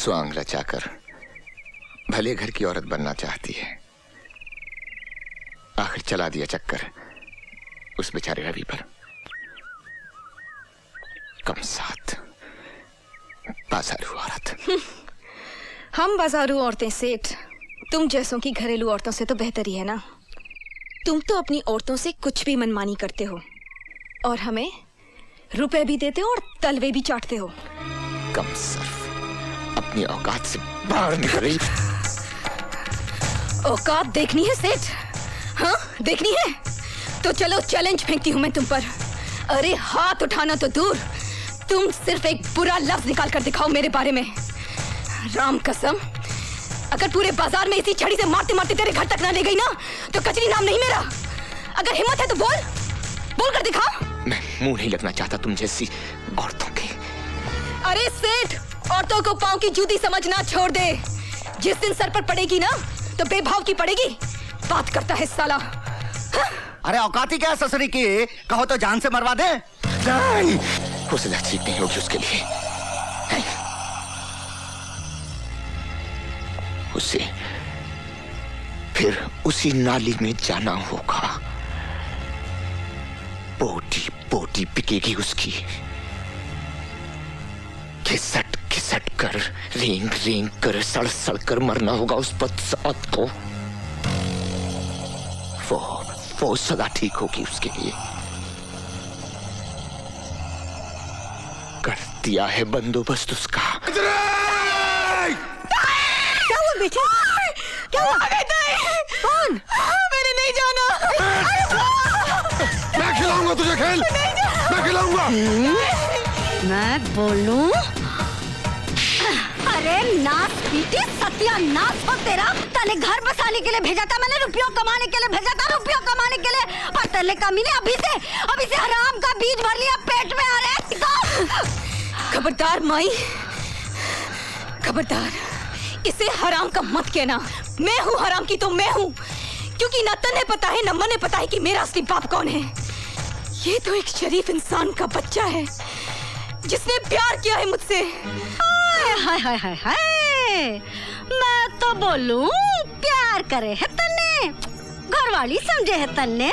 स्वांग रचाकर भले घर की औरत बनना चाहती है। आखिर चला दिया चक्कर उस बेचारे रवि पर। कम साथ बाजारू औरत। हम बाजारू औरतें सेठ, तुम जैसों की घरेलू औरतों से तो बेहतर ही है ना। तुम तो अपनी औरतों से कुछ भी मनमानी करते हो और हमें रुपए भी देते हो और तलवे भी चाटते हो। कम सर्फ, अपनी औकात से बाहर निकल रही। औकात देखनी है सेठ? हाँ देखनी है तो चलो चैलेंज फेंकती हूँ मैं तुम पर। अरे हाथ उठाना तो दूर, तुम सिर्फ एक बुरा लफ्ज निकाल कर दिखाओ मेरे बारे में। राम कसम, अगर पूरे बाजार में इसी छड़ी से मारते मारते तेरे घर तक ना ले गई ना तो कचरी नाम नहीं मेरा। अगर हिम्मत है तो बोल, बोल कर दिखा। मैं मुंह नहीं लगना चाहता तुम जैसी औरतों के। अरे सेठ, औरतों को पांव की जूती समझना छोड़ दे। जिस दिन सर पर पड़ेगी ना तो बेभाव की पड़ेगी। बात करता है साला। हाँ? अरे औकाती क्या ससुरी की, कहो तो जान से मरवा दे। नहीं, उसे ठीक नहीं होगी उसके लिए। उसे फिर उसी नाली में जाना होगा। बोटी बोटी बिकेगी उसकी। घिसट घिसट कर, रेंग रेंग कर, सड़ सड़ कर मरना होगा उस बदसौत को। वो सदा ठीक होगी उसके लिए। कर दिया है बंदोबस्त उसका। क्या हुआ बेटे? क्या हुआ? कौन? मैंने नहीं जाना। मैं खिलाऊंगा तुझे खेल, मैं खिलाऊंगा। मैं बोलूं? अरे नाच पीटी सत्यानाश हो तेरा। तने घर बसाने के लिए भेजा था मैंने, रुपयों कमाने के लिए भेजा था, रुपयों कमाने के लिए। और तेरे कमीने अभी से हराम का बीज भर लिया पेट में। आ रहे खबरदार माई, खबरदार, इसे हराम का मत कहना। मैं हूँ हराम की तो मैं हूँ, क्योंकि न तन्हे पता है न मने पता है कि मेरा असली बाप कौन है। ये तो एक शरीफ इंसान का बच्चा है जिसने प्यार किया है मुझसे। हाय हाय हाय हाय, मैं तो बोलूं प्यार करे है तन्ने, घरवाली समझे है तन्ने।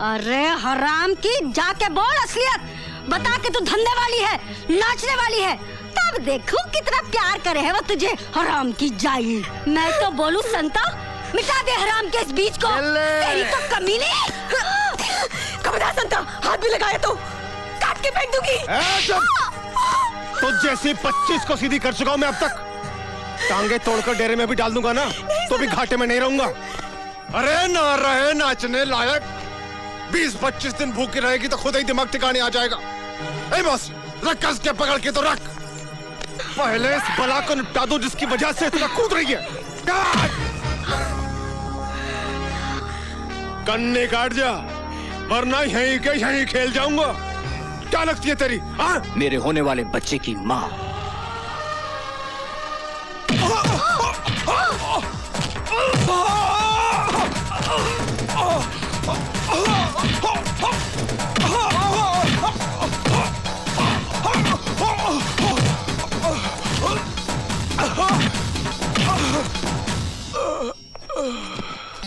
अरे हराम की, जाके बोल असलियत बता के तू धंधे वाली है, नाचने वाली है, तब देखूं कितना प्यार करे है वो तुझे। हराम की जाई, मैं तो बोलूं संता मिटा दे हराम के इस बीज को। तेरी तो कमीने। खबरदार संता, हाथ भी लगाया तो काट के फेंक दूंगी। तो जैसे 25 को सीधी कर चुका हूं मैं अब तक। टांगे तोड़कर डेरे में भी डाल दूंगा ना तो भी घाटे में नहीं रहूंगा। अरे ना रहे नाचने लायक, 20-25 दिन भूखी रहेगी तो खुद ही दिमाग ठिकाने आ जाएगा। ए बस रख, कस के पकड़ के तो रख। पहले इस बला को निपटा दो जिसकी वजह से इतना कूद रही है। कन्ने काट जा, वरना यहीं के यहीं खेल जाऊंगा। क्या लगती है तेरी? मेरे होने वाले बच्चे की माँ।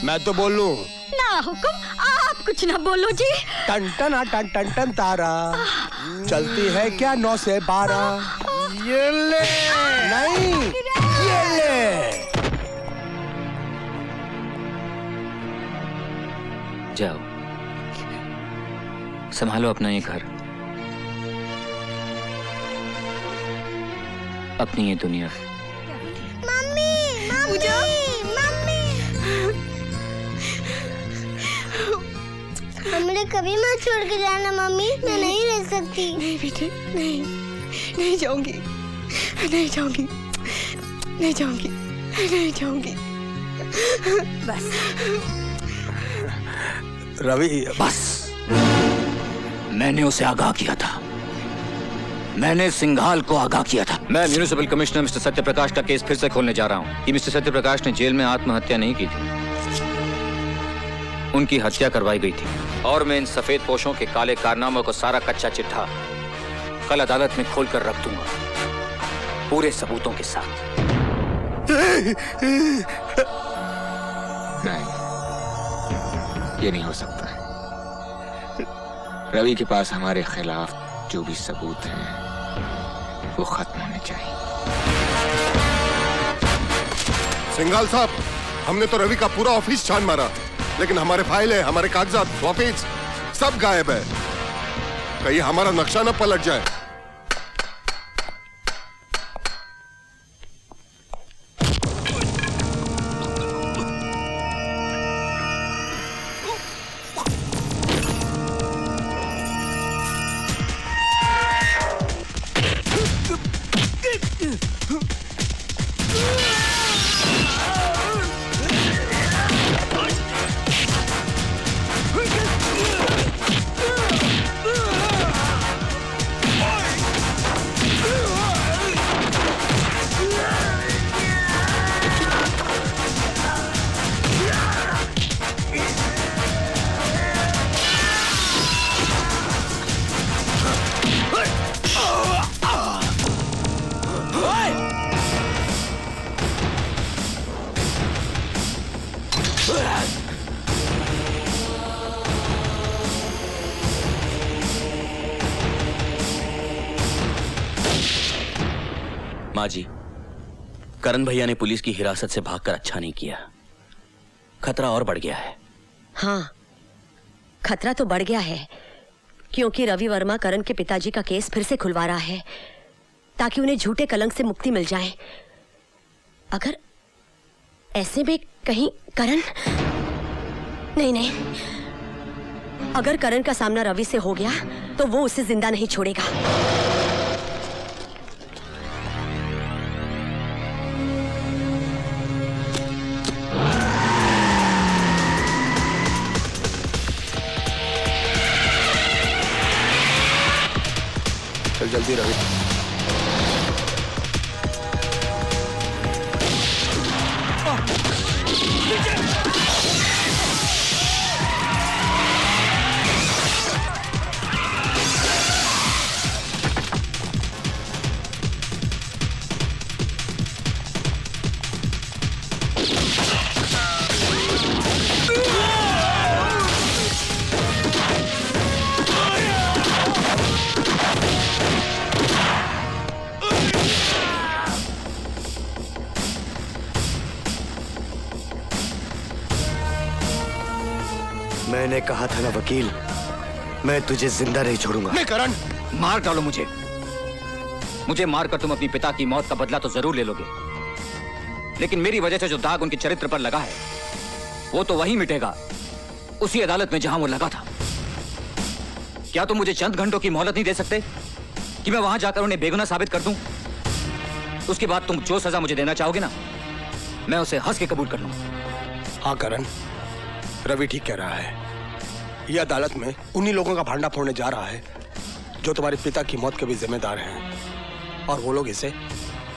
मैं तो बोल लूं? ना हुक्म, आप कुछ ना बोलो जी। टन टन टन टन टन तारा चलती है क्या 9 से 12। ये ले नहीं, ये ले। जाओ, संभालो अपना ये घर, अपनी ये दुनिया। मम्मी, मम्मी, मम्मी, हमने कभी मत छोड़ के जाना मम्मी, मैं नहीं रह सकती। नहीं बेटे, नहीं, नहीं जाऊंगी, नहीं जाऊंगी, नहीं जाऊंगी, नहीं जाऊंगी। बस रवि, बस, मैंने उसे आगाह किया था, मैंने सिंघाल को आगाह किया था। मैं म्युनिसिपल कमिश्नर मिस्टर सत्यप्रकाश का केस फिर से खोलने जा रहा हूँ कि मिस्टर सत्यप्रकाश ने जेल में आत्महत्या नहीं की थी, उनकी हत्या करवाई गई थी। और मैं इन सफेद पोशों के काले कारनामों को सारा कच्चा चिट्ठा कल अदालत में खोलकर रख दूंगा। पूरे सबूतों के साथ। नहीं, ये नहीं हो सकता। रवि के पास हमारे खिलाफ जो भी सबूत हैं वो खत्म होने चाहिए। सिंघाल साहब, हमने तो रवि का पूरा ऑफिस छान मारा, लेकिन हमारे फाइल है, हमारे कागजात, ऑफिस सब गायब है। कहीं हमारा नक्शा न पलट जाए। माँ जी, करण भैया ने पुलिस की हिरासत से भागकर अच्छा नहीं किया। खतरा और बढ़ गया है। हाँ, खतरा तो बढ़ गया है, क्योंकि रवि वर्मा करण के पिताजी का केस फिर से खुलवा रहा है ताकि उन्हें झूठे कलंक से मुक्ति मिल जाए। अगर ऐसे में कहीं करण नहीं, अगर करण का सामना रवि से हो गया तो वो उसे जिंदा नहीं छोड़ेगा। चल जल्दी रवि। मैंने कहा था ना वकील, मैं तुझे जिंदा नहीं छोड़ूंगा। नहीं करण, मार डालो मुझे। मुझे मारकर तुम अपनी पिता की मौत का बदला तो जरूर ले लोगे, लेकिन मेरी वजह से जो दाग उनके चरित्र पर लगा है वो तो वहीं मिटेगा, उसी अदालत में जहां वो लगा था। क्या तुम मुझे चंद घंटों की मोहलत नहीं दे सकते कि मैं वहां जाकर उन्हें बेगुनाह साबित कर दूं? उसके बाद तुम जो सजा मुझे देना चाहोगे ना, मैं उसे हंस के कबूल कर लूंगा। हाँ करण, रवि ठीक कह रहा है। यह अदालत में उन्हीं लोगों का भांडा फोड़ने जा रहा है जो तुम्हारे पिता की मौत के भी जिम्मेदार हैं, और वो लोग इसे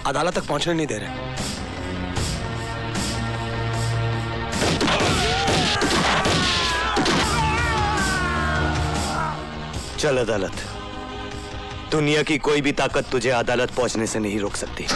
अदालत तक पहुंचने नहीं दे रहे। चल अदालत। दुनिया की कोई भी ताकत तुझे अदालत पहुंचने से नहीं रोक सकती।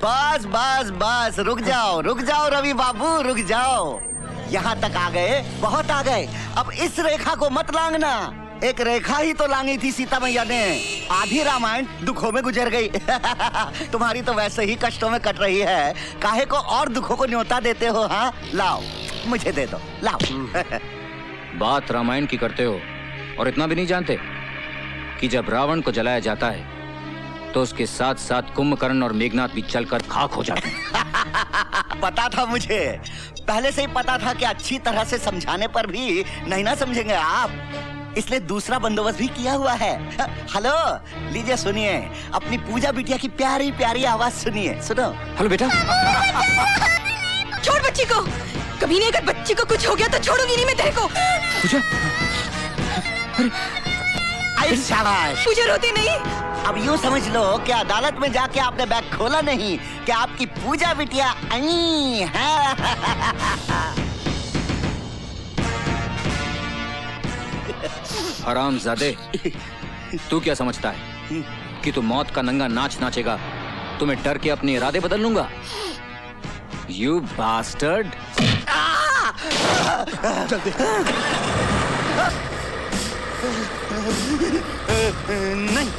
बस बस बस, रुक जाओ रवि बाबू, रुक जाओ। यहाँ तक आ गए, बहुत आ गए। अब इस रेखा को मत लांघना। एक रेखा ही तो लांगी थी सीता मैया ने। आधी रामायण दुखों में गुजर गई। तुम्हारी तो वैसे ही कष्टों में कट रही है, काहे को और दुखों को न्योता देते हो? हाँ, लाओ मुझे दे दो, लाओ। बात रामायण की करते हो और इतना भी नहीं जानते कि जब रावण को जलाया जाता है तो उसके साथ साथ कुंभकर्ण और मेघनाथ भी चलकर खाक हो जाते। पता था मुझे, पहले से ही पता था कि अच्छी तरह से समझाने पर भी नहीं ना समझेंगे आप, इसलिए दूसरा बंदोबस्त भी किया हुआ है। हेलो, लीजिए सुनिए, अपनी पूजा बिटिया की प्यारी प्यारी आवाज सुनिए। सुनो। हेलो बेटा। छोड़ बच्ची को, कभी नहीं, अगर बच्ची को कुछ हो गया तो छोड़ूंगी नहीं मैं तेरे को। पूजा, आई शाबाश। पूजा रोती नहीं। अब यूँ समझ लो कि अदालत में जाके आपने बैग खोला नहीं, कि आपकी पूजा बिटिया आई है। हरामजादे, तू क्या समझता है कि तू मौत का नंगा नाच नाचेगा तो मैं डर के अपने इरादे बदल लूंगा? You bastard. जल्दी। नहीं।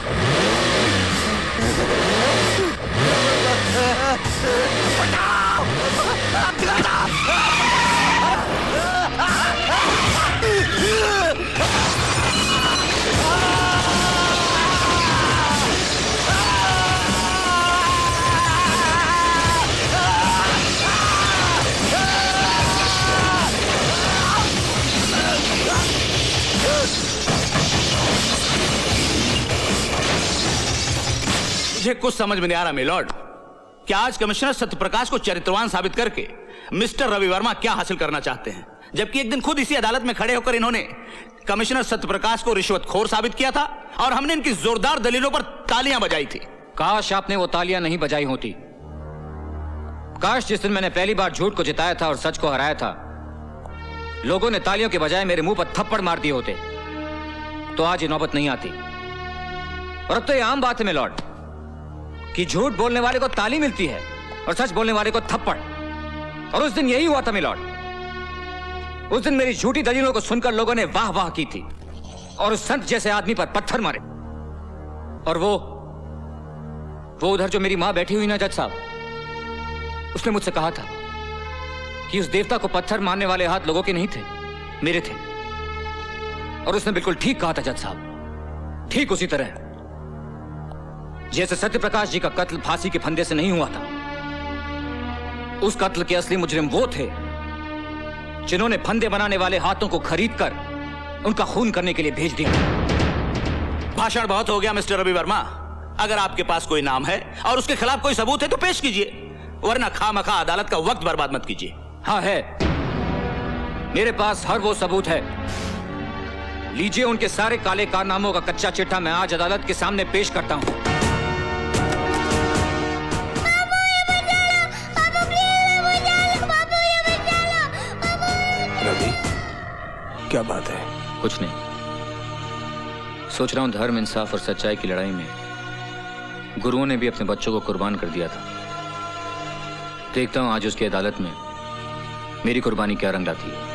मुझे कुछ समझ में नहीं आ रहा मिलॉर्ड, क्या आज कमिश्नर सत्यप्रकाश को चरित्रवान साबित करके मिस्टर रवि वर्मा क्या हासिल करना चाहते हैं, जबकि एक दिन खुद इसी अदालत में खड़े होकर इन्होंने कमिश्नर सत्यप्रकाश को रिश्वतखोर साबित किया था और हमने इनकी जोरदार दलीलों पर तालियां बजाई थी। काश आपने वो तालियां नहीं बजाई होती। काश जिस दिन मैंने पहली बार झूठ को जिताया था और सच को हराया था, लोगों ने तालियों के बजाय मेरे मुंह पर थप्पड़ मार दिए होते, तो आज ये नौबत नहीं आती। और अब तो ये आम बात है मिलॉर्ड कि झूठ बोलने वाले को ताली मिलती है और सच बोलने वाले को थप्पड़। और उस दिन यही हुआ था मिलॉर्ड। उस दिन मेरी झूठी दलीलों को सुनकर लोगों ने वाह वाह की थी और उस संत जैसे आदमी पर पत्थर मारे। और वो उधर जो मेरी मां बैठी हुई ना जज साहब, उसने मुझसे कहा था कि उस देवता को पत्थर मारने वाले हाथ लोगों के नहीं थे, मेरे थे। और उसने बिल्कुल ठीक कहा था जज साहब, ठीक उसी तरह जैसे सत्यप्रकाश जी का कत्ल फांसी के फंदे से नहीं हुआ था। उस कत्ल के असली मुजरिम वो थे जिन्होंने फंदे बनाने वाले हाथों को खरीदकर उनका खून करने के लिए भेज दिया। भाषण बहुत हो गया मिस्टर रवि वर्मा। अगर आपके पास कोई नाम है और उसके खिलाफ कोई सबूत है तो पेश कीजिए, वरना खामखा अदालत का वक्त बर्बाद मत कीजिए। हाँ है, मेरे पास हर वो सबूत है। लीजिए उनके सारे काले कारनामों का कच्चा चिट्ठा मैं आज अदालत के सामने पेश करता हूं। रवि, क्या बात है? कुछ नहीं, सोच रहा हूं धर्म, इंसाफ और सच्चाई की लड़ाई में गुरुओं ने भी अपने बच्चों को कुर्बान कर दिया था। देखता हूं आज उसकी अदालत में मेरी कुर्बानी क्या रंग लाती है।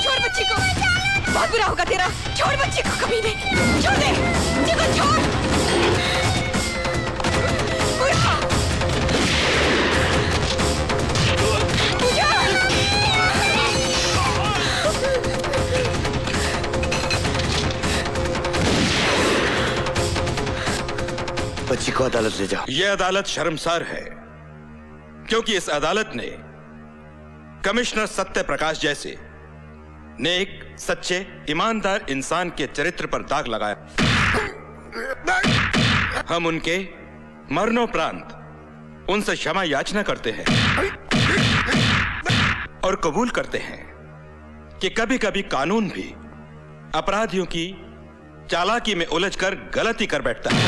छोड़ बच्ची को, बहुत बुरा होगा तेरा। छोड़ बच्ची को, कभी नहीं। छोड़ दे बच्ची को, छोड़। बुरा। पूजा। बच्ची को अदालत ले जाओ। यह अदालत शर्मसार है क्योंकि इस अदालत ने कमिश्नर सत्यप्रकाश जैसे नेक, सच्चे, ईमानदार इंसान के चरित्र पर दाग लगाया। हम उनके मरणोपरांत उनसे क्षमा याचना करते हैं और कबूल करते हैं कि कभी कभी कानून भी अपराधियों की चालाकी में उलझकर गलती कर बैठता है।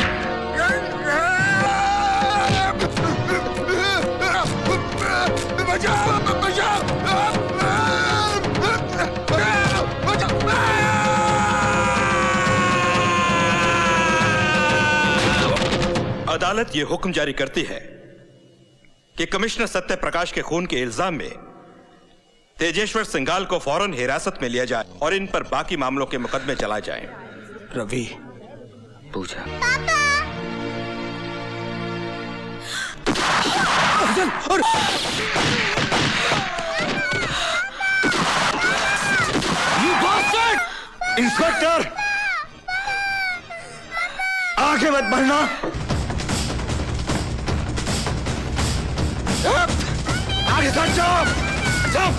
अदालत ये हुक्म जारी करती है कि कमिश्नर सत्य प्रकाश के खून के इल्जाम में तेजेश्वर सिंघाल को फौरन हिरासत में लिया जाए और इन पर बाकी मामलों के मुकदमे चलाए जाएं। रवि, पूछा। इंस्पेक्टर, आगे मत बढ़ना। आगे हट जाओ, जाओ,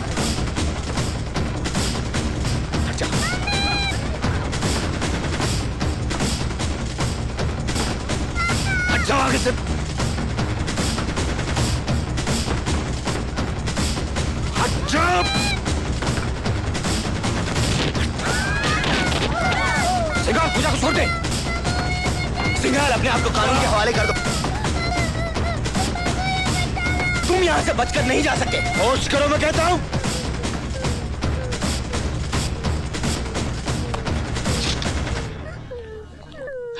हट जाओ। हट जाओ आगे से। हट जाओ। सिंघाल, पूजा को छोड़ दे। सिंघाल, अपने आप को कानून के हवाले कर दो। तुम यहां से बचकर नहीं जा सकते। होश करो, मैं कहता हूं।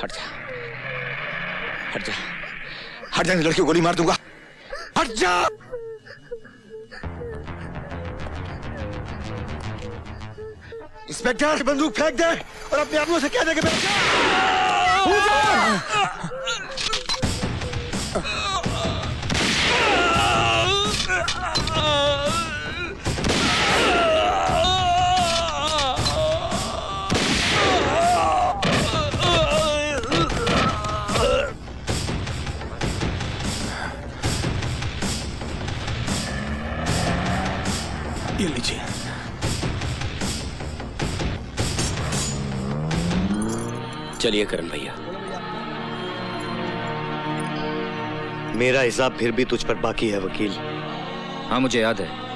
हट जा, हट जा। हट जाने, लड़की को गोली मार दूंगा। हट जा। इंस्पेक्टर, बंदूक फेंक दे और अपने आदमियों से कह दे कि ये लीजिए। चलिए करण भैया। मेरा हिसाब फिर भी तुझ पर बाकी है वकील। हाँ, मुझे याद है।